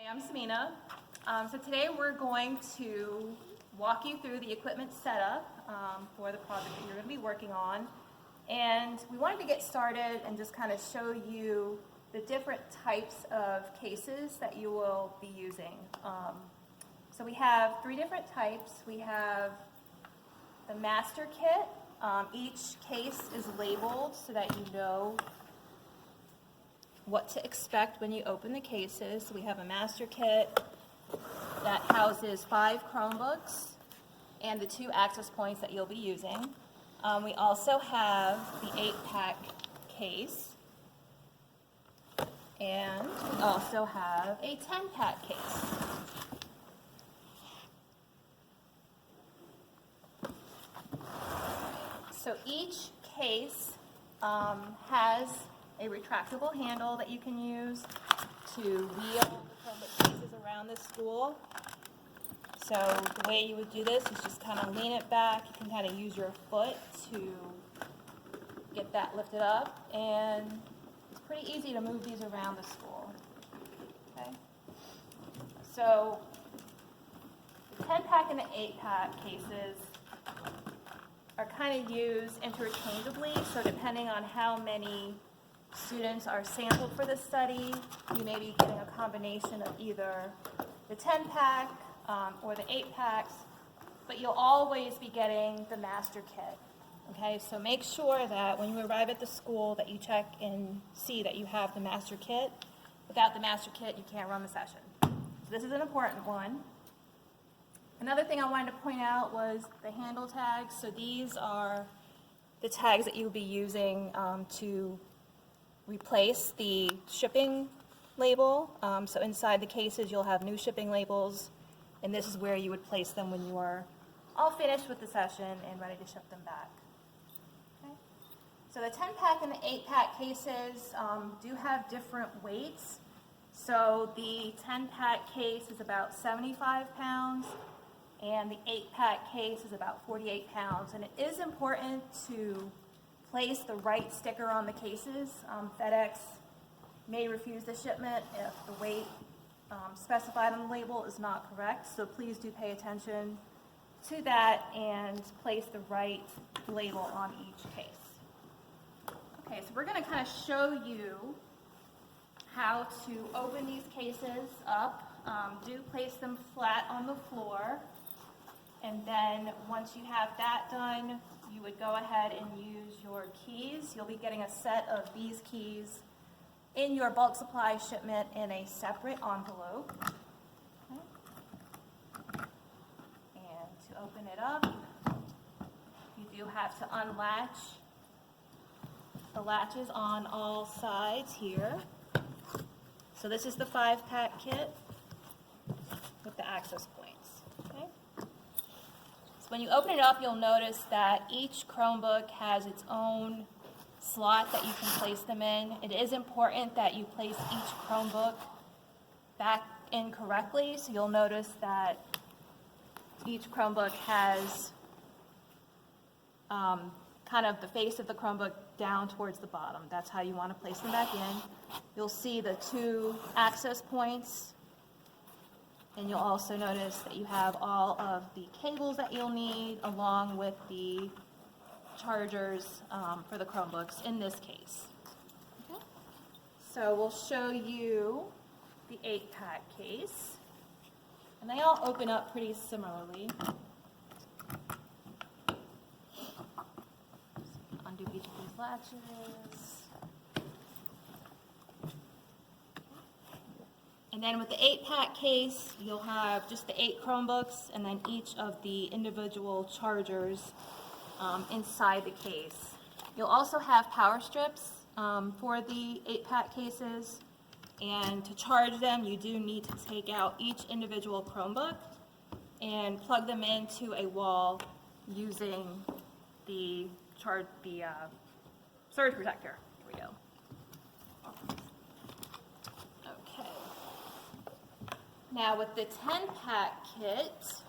Hi, I'm Samina. So today we're going to walk you through the equipment setup for the project that you're going to be working on. And we wanted to get started and just kind of show you the different types of cases that you will be using. So we have three different types. We have the master kit. Each case is labeled so that you know what to expect when you open the cases. We have a master kit that houses 5 Chromebooks and the 2 access points that you'll be using. We also have the 8-pack case, and we also have a 10-pack case. So each case has a retractable handle that you can use to wheel the Chromebook cases around the school. So the way you would do this is just kind of lean it back. You can kind of use your foot to get that lifted up, and it's pretty easy to move these around the school. Okay? So the 10-pack and the 8-pack cases are kind of used interchangeably, so depending on how many students are sampled for this study, you may be getting a combination of either the 10-pack or the 8-packs, but you'll always be getting the master kit. Okay, so make sure that when you arrive at the school that you check and see that you have the master kit. Without the master kit, you can't run the session. So this is an important one. Another thing I wanted to point out was the handle tags. So these are the tags that you'll be using to replace the shipping label. So inside the cases you'll have new shipping labels, and this is where you would place them when you are all finished with the session and ready to ship them back. Okay. So the 10-pack and the 8-pack cases do have different weights. So the 10-pack case is about 75 pounds, and the 8-pack case is about 48 pounds. And it is important to place the right sticker on the cases. FedEx may refuse the shipment if the weight specified on the label is not correct, so please do pay attention to that and place the right label on each case. Okay, so we're going to kind of show you how to open these cases up. Do place them flat on the floor, and then once you have that done, you would go ahead and use your keys. You'll be getting a set of these keys in your bulk supply shipment in a separate envelope. Okay. And to open it up, you do have to unlatch the latches on all sides here. So this is the 5-pack kit with the access points. Okay. So when you open it up, you'll notice that each Chromebook has its own slot that you can place them in. It is important that you place each Chromebook back in correctly, so you'll notice that each Chromebook has kind of the face of the Chromebook down towards the bottom. That's how you want to place them back in. You'll see the 2 access points, and you'll also notice that you have all of the cables that you'll need along with the chargers for the Chromebooks in this case. Okay. So we'll show you the 8-pack case, and they all open up pretty similarly. Undo each of these latches. And then with the 8-pack case, you'll have just the 8 Chromebooks and then each of the individual chargers inside the case. You'll also have power strips for the 8-pack cases, and to charge them you do need to take out each individual Chromebook and plug them into a wall using the surge protector. Here we go. Okay. Now with the 10-pack kit,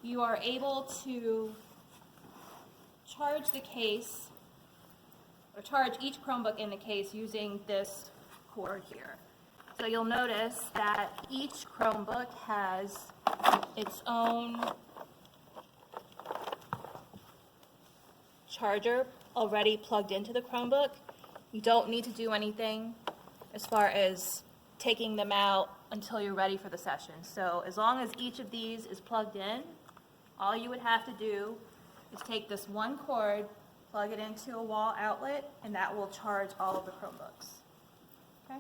you are able to charge the case, or charge each Chromebook in the case using this cord here. So you'll notice that each Chromebook has its own charger already plugged into the Chromebook. You don't need to do anything as far as taking them out until you're ready for the session. So as long as each of these is plugged in, all you would have to do is take this one cord, plug it into a wall outlet, and that will charge all of the Chromebooks. Okay?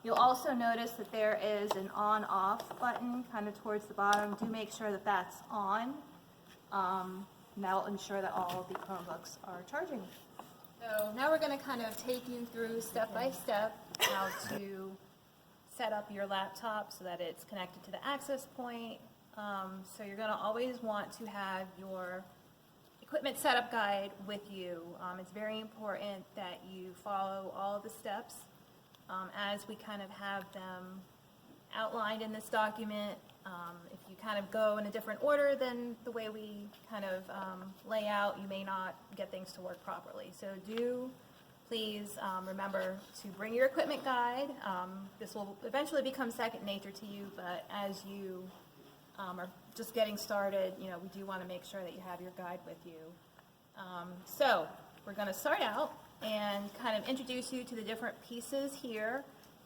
You'll also notice that there is an on-off button kind of towards the bottom. Do make sure that that's on. And that will ensure that all of the Chromebooks are charging. So now we're going to kind of take you through step by step how to set up your laptop so that it's connected to the access point. So you're going to always want to have your equipment setup guide with you. It's very important that you follow all of the steps as we kind of have them outlined in this document. If you kind of go in a different order than the way we kind of lay out, you may not get things to work properly. So do please remember to bring your equipment guide. This will eventually become second nature to you, but as you are just getting started, we do want to make sure that you have your guide with you. So we're going to start out and kind of introduce you to the different pieces here.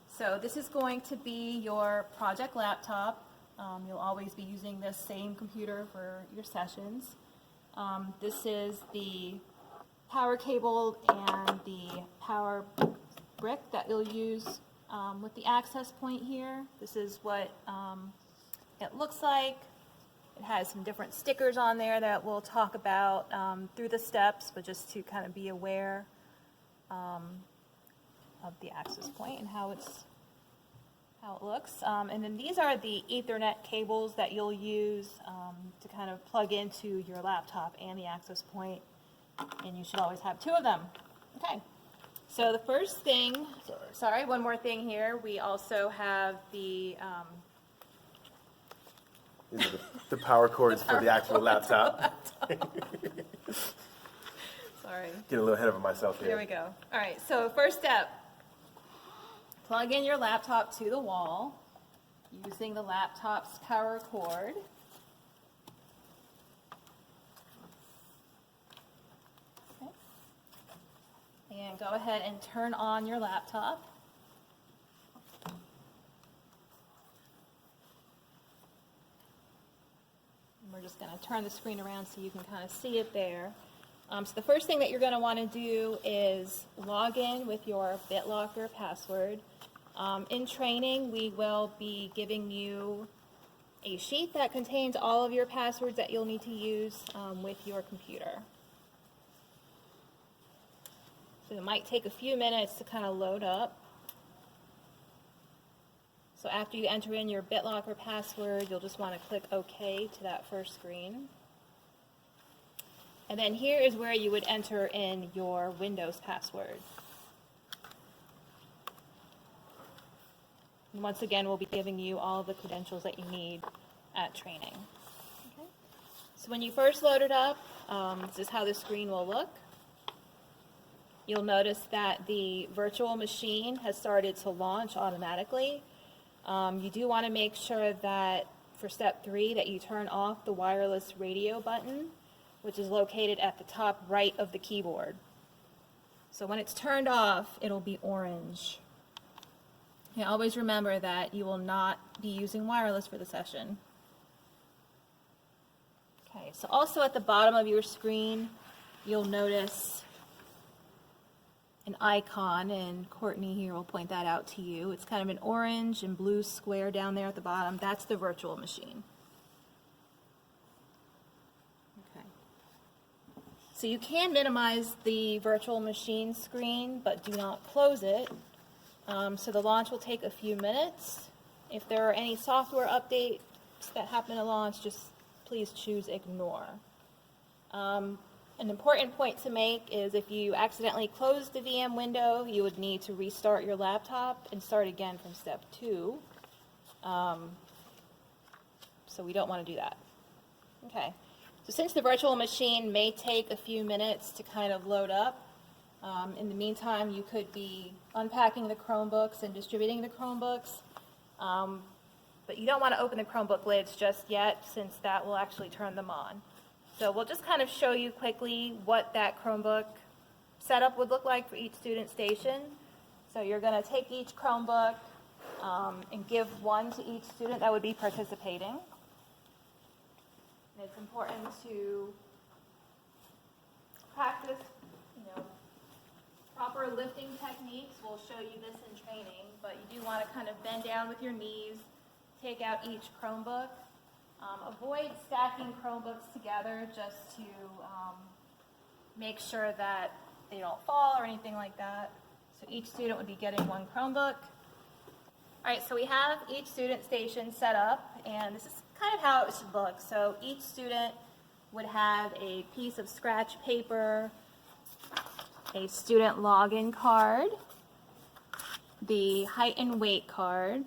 So this is going to be your project laptop. You'll always be using this same computer for your sessions. This is the power cable and the power brick that you'll use with the access point here. This is what it looks like. It has some different stickers on there that we'll talk about through the steps, but just to kind of be aware of the access point and how it looks. And then these are the Ethernet cables that you'll use to kind of plug into your laptop and the access point, and you should always have two of them. Okay, so the first thing, sorry, one more thing here. We also have the the power cords for the actual laptop. Sorry. Get a little ahead of myself here. There we go. All right, so first step, plug in your laptop to the wall using the laptop's power cord. Okay. And go ahead and turn on your laptop. And we're just going to turn the screen around so you can kind of see it there. So the first thing that you're going to want to do is log in with your BitLocker password. In training, we will be giving you a sheet that contains all of your passwords that you'll need to use with your computer. So it might take a few minutes to kind of load up. So after you enter in your BitLocker password, you'll just want to click OK to that first screen. And then here is where you would enter in your Windows password. And once again, we'll be giving you all the credentials that you need at training. Okay. So when you first load it up, this is how the screen will look. You'll notice that the virtual machine has started to launch automatically. You do want to make sure that for step 3 that you turn off the wireless radio button, which is located at the top right of the keyboard. So when it's turned off, it'll be orange. Okay, always remember that you will not be using wireless for the session. Okay, so also at the bottom of your screen, you'll notice an icon, and Courtney here will point that out to you. It's kind of an orange and blue square down there at the bottom. That's the virtual machine. Okay. So you can minimize the virtual machine screen, but do not close it. So the launch will take a few minutes. If there are any software updates that happen to launch, just please choose ignore. An important point to make is if you accidentally close the VM window, you would need to restart your laptop and start again from step 2. So we don't want to do that. Okay. So since the virtual machine may take a few minutes to kind of load up, In the meantime, you could be unpacking the Chromebooks and distributing the Chromebooks. But you don't want to open the Chromebook lids just yet, since that will actually turn them on. So we'll just kind of show you quickly what that Chromebook setup would look like for each student station. So you're going to take each Chromebook and give one to each student that would be participating. And it's important to practice, proper lifting techniques. We'll show you this in training, but you do want to kind of bend down with your knees, take out each Chromebook. Avoid stacking Chromebooks together just to make sure that they don't fall or anything like that. So each student would be getting one Chromebook. All right, so we have each student station set up, and this is kind of how it should look. So each student would have a piece of scratch paper, a student login card, the height and weight card,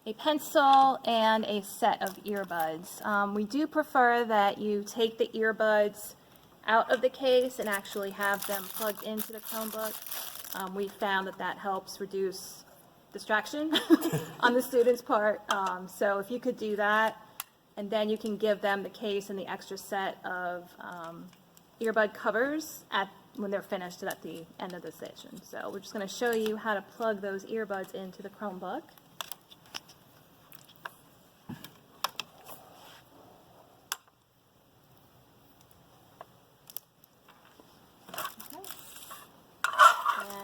a pencil, and a set of earbuds. We do prefer that you take the earbuds out of the case and actually have them plugged into the Chromebook. We found that that helps reduce distraction on the student's part. So if you could do that, and then you can give them the case and the extra set of earbud covers when they're finished at the end of the session. So we're just going to show you how to plug those earbuds into the Chromebook.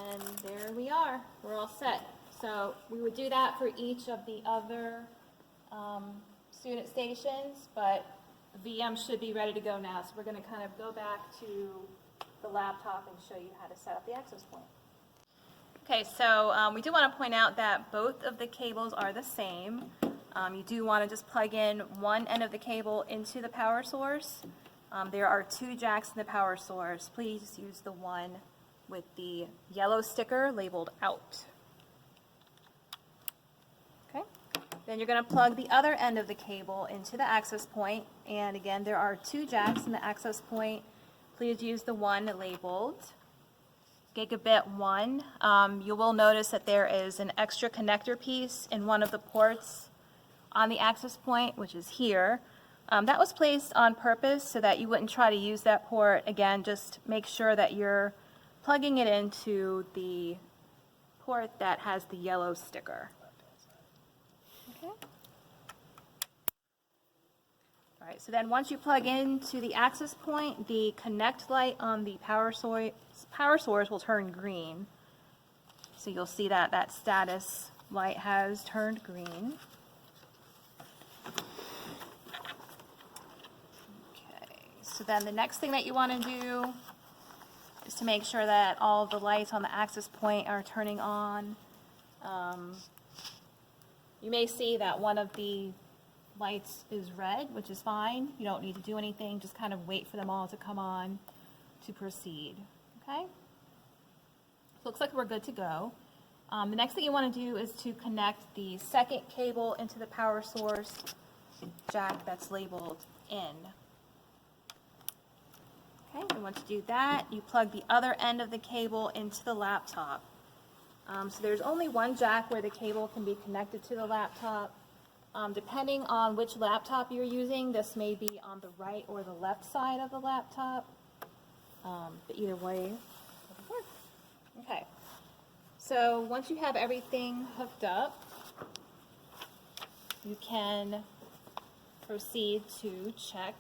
And there we are. We're all set. So we would do that for each of the other student stations, but the VM should be ready to go now. So we're going to kind of go back to the laptop and show you how to set up the access point. Okay, so we do want to point out that both of the cables are the same. You do want to just plug in one end of the cable into the power source. There are 2 jacks in the power source. Please use the one with the yellow sticker labeled out. Okay, then you're going to plug the other end of the cable into the access point, and again there are 2 jacks in the access point. Please use the one labeled Gigabit 1. You will notice that there is an extra connector piece in one of the ports on the access point, which is here. That was placed on purpose so that you wouldn't try to use that port. Again, just make sure that you're plugging it into the port that has the yellow sticker. Okay. All right, so then once you plug into the access point, the connect light on the power source will turn green. So you'll see that that status light has turned green. Okay, so then the next thing that you want to do is to make sure that all the lights on the access point are turning on. You may see that one of the lights is red, which is fine. You don't need to do anything, just kind of wait for them all to come on to proceed. Okay? Looks like we're good to go. The next thing you want to do is to connect the second cable into the power source jack that's labeled in. Okay, and once you do that, you plug the other end of the cable into the laptop. So there's only one jack where the cable can be connected to the laptop. Depending on which laptop you're using, this may be on the right or the left side of the laptop. But either way, it'll work. Okay, so once you have everything hooked up, you can proceed to check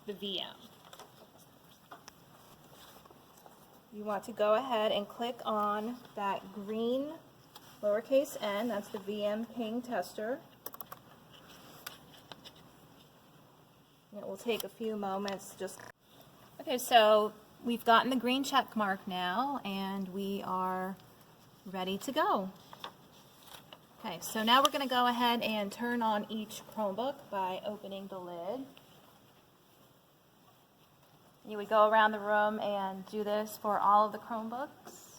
the VM. You want to go ahead and click on that green lowercase n, that's the VM ping tester. It will take a few moments just. Okay, so we've gotten the green check mark now, and we are ready to go. Okay, so now we're going to go ahead and turn on each Chromebook by opening the lid. You would go around the room and do this for all of the Chromebooks.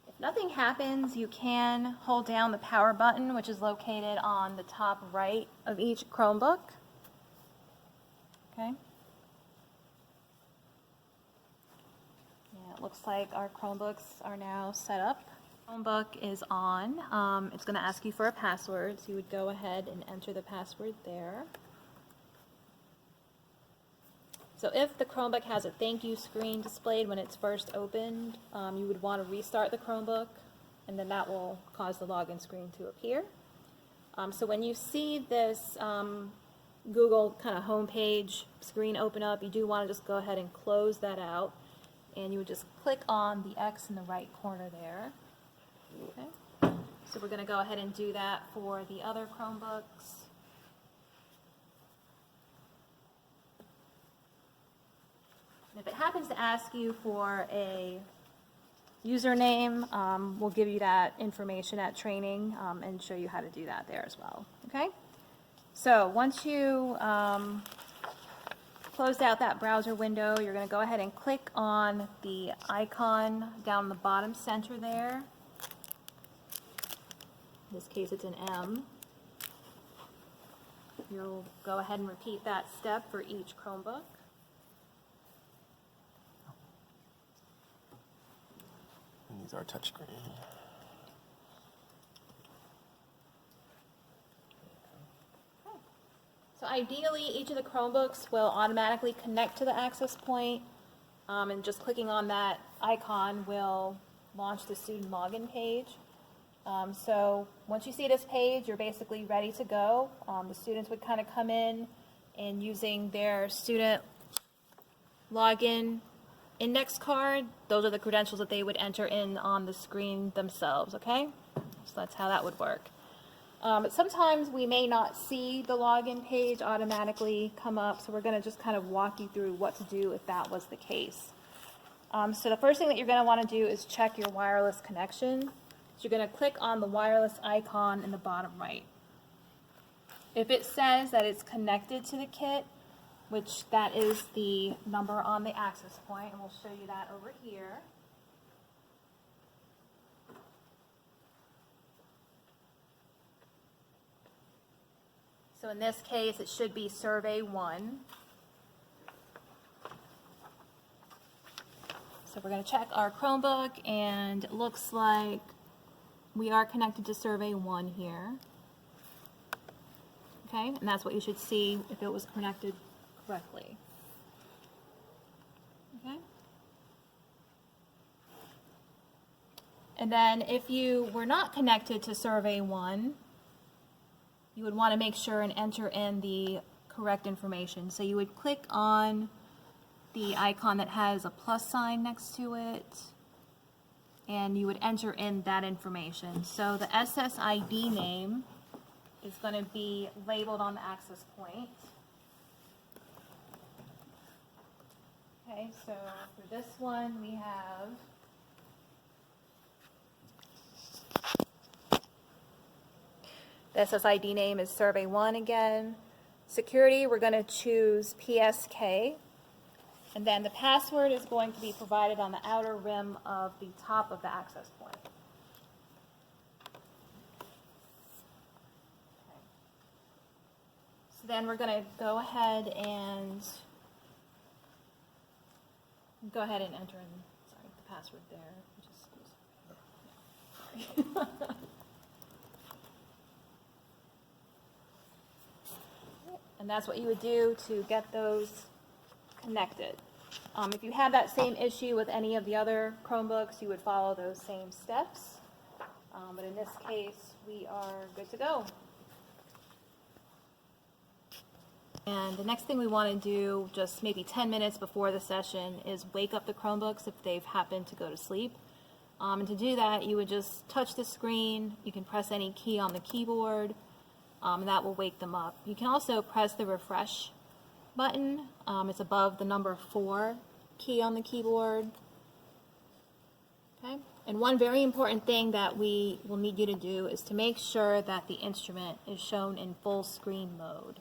If nothing happens, you can hold down the power button, which is located on the top right of each Chromebook. Okay. Yeah, it looks like our Chromebooks are now set up. Chromebook is on. It's going to ask you for a password, so you would go ahead and enter the password there. So if the Chromebook has a thank you screen displayed when it's first opened, you would want to restart the Chromebook, and then that will cause the login screen to appear. So when you see this Google kind of homepage screen open up, you do want to just go ahead and close that out, and you would just click on the X in the right corner there. Okay. So we're going to go ahead and do that for the other Chromebooks. If it happens to ask you for a username, we'll give you that information at training and show you how to do that there as well. Okay? So once you closed out that browser window, you're going to go ahead and click on the icon down in the bottom center there. In this case, it's an M. You'll go ahead and repeat that step for each Chromebook. Use our touchscreen. So ideally, each of the Chromebooks will automatically connect to the access point, and just clicking on that icon will launch the student login page. So once you see this page, you're basically ready to go. The students would kind of come in and using their student login index card, those are the credentials that they would enter in on the screen themselves, okay? So that's how that would work. But sometimes we may not see the login page automatically come up, so we're going to just kind of walk you through what to do if that was the case. So the first thing that you're going to want to do is check your wireless connection. So you're going to click on the wireless icon in the bottom right. If it says that it's connected to the kit, which that is the number on the access point, and we'll show you that over here. So in this case, it should be Survey 1. So we're going to check our Chromebook, and it looks like we are connected to Survey 1 here. Okay, and that's what you should see if it was connected correctly. Okay. And then if you were not connected to Survey 1, you would want to make sure and enter in the correct information. So you would click on the icon that has a plus sign next to it, and you would enter in that information. So the SSID name is going to be labeled on the access point. Okay, so for this one we have the SSID name is Survey 1 again. Security, we're going to choose PSK. And then the password is going to be provided on the outer rim of the top of the access point. Okay. So then we're going to go ahead and enter in, sorry, the password there. Sorry. And that's what you would do to get those connected. If you had that same issue with any of the other Chromebooks, you would follow those same steps. But in this case, we are good to go. And the next thing we want to do, just maybe 10 minutes before the session, is wake up the Chromebooks if they've happened to go to sleep. And to do that, you would just touch the screen. You can press any key on the keyboard, and that will wake them up. You can also press the refresh button. It's above the number 4 key on the keyboard. Okay? And one very important thing that we will need you to do is to make sure that the instrument is shown in full screen mode.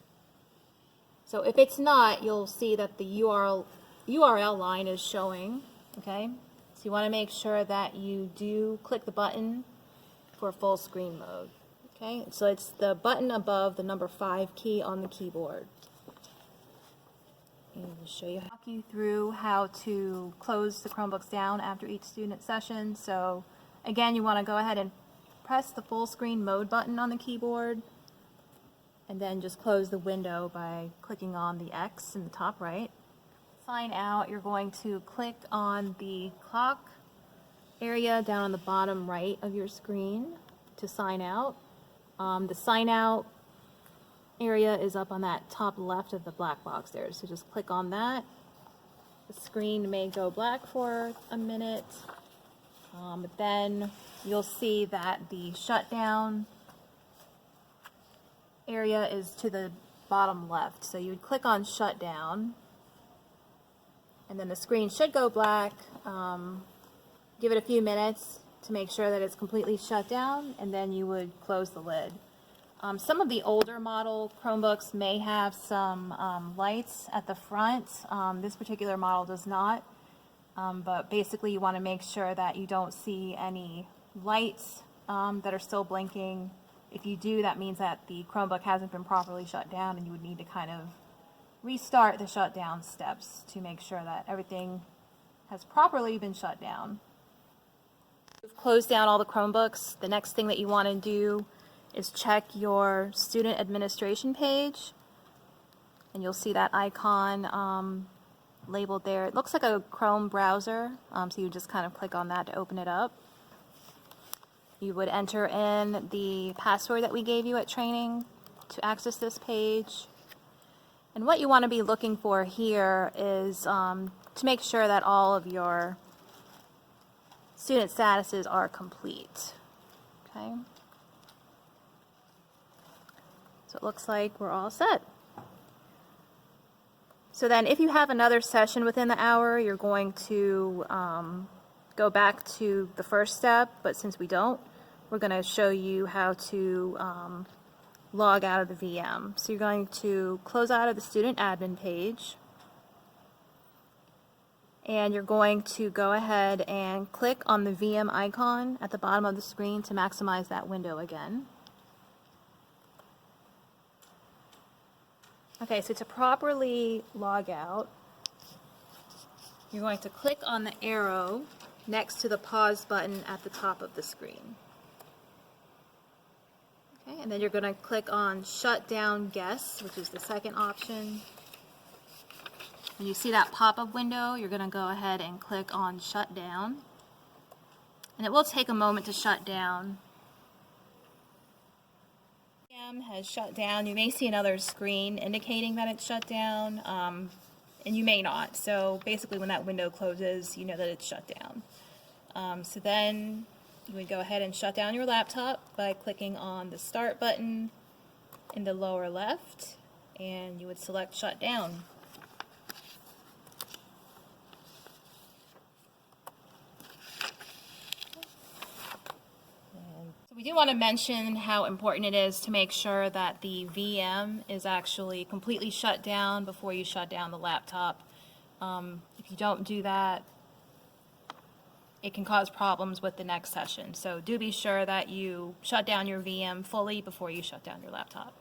So if it's not, you'll see that the URL line is showing. Okay? So you want to make sure that you do click the button for full screen mode. Okay, so it's the button above the number 5 key on the keyboard. And I'll show you, walk you through how to close the Chromebooks down after each student session. So again, you want to go ahead and press the full screen mode button on the keyboard, and then just close the window by clicking on the X in the top right. Sign out, you're going to click on the clock area down on the bottom right of your screen to sign out. The sign out area is up on that top left of the black box there, so just click on that. The screen may go black for a minute, but then you'll see that the shutdown area is to the bottom left, so you would click on shutdown, and then the screen should go black. Give it a few minutes to make sure that it's completely shut down, and then you would close the lid. Some of the older model Chromebooks may have some lights at the front. This particular model does not, but basically you want to make sure that you don't see any lights that are still blinking. If you do, that means that the Chromebook hasn't been properly shut down, and you would need to kind of restart the shutdown steps to make sure that everything has properly been shut down. You've closed down all the Chromebooks. The next thing that you want to do is check your student administration page, and you'll see that icon labeled there. It looks like a Chrome browser, so you just kind of click on that to open it up. You would enter in the password that we gave you at training to access this page. And what you want to be looking for here is to make sure that all of your student statuses are complete. Okay. So it looks like we're all set. So then if you have another session within the hour, you're going to go back to the first step, but since we don't, we're going to show you how to log out of the VM. So you're going to close out of the student admin page, and you're going to go ahead and click on the VM icon at the bottom of the screen to maximize that window again. Okay, so to properly log out, you're going to click on the arrow next to the pause button at the top of the screen. Okay, and then you're going to click on Shut Down Guests, which is the second option. When you see that pop-up window, you're going to go ahead and click on Shut Down. And it will take a moment to shut down. VM has shut down. You may see another screen indicating that it's shut down, and you may not. So basically when that window closes, you know that it's shut down. So then you would go ahead and shut down your laptop by clicking on the Start button in the lower left, and you would select Shut Down. So we do want to mention how important it is to make sure that the VM is actually completely shut down before you shut down the laptop. If you don't do that, it can cause problems with the next session. So do be sure that you shut down your VM fully before you shut down your laptop.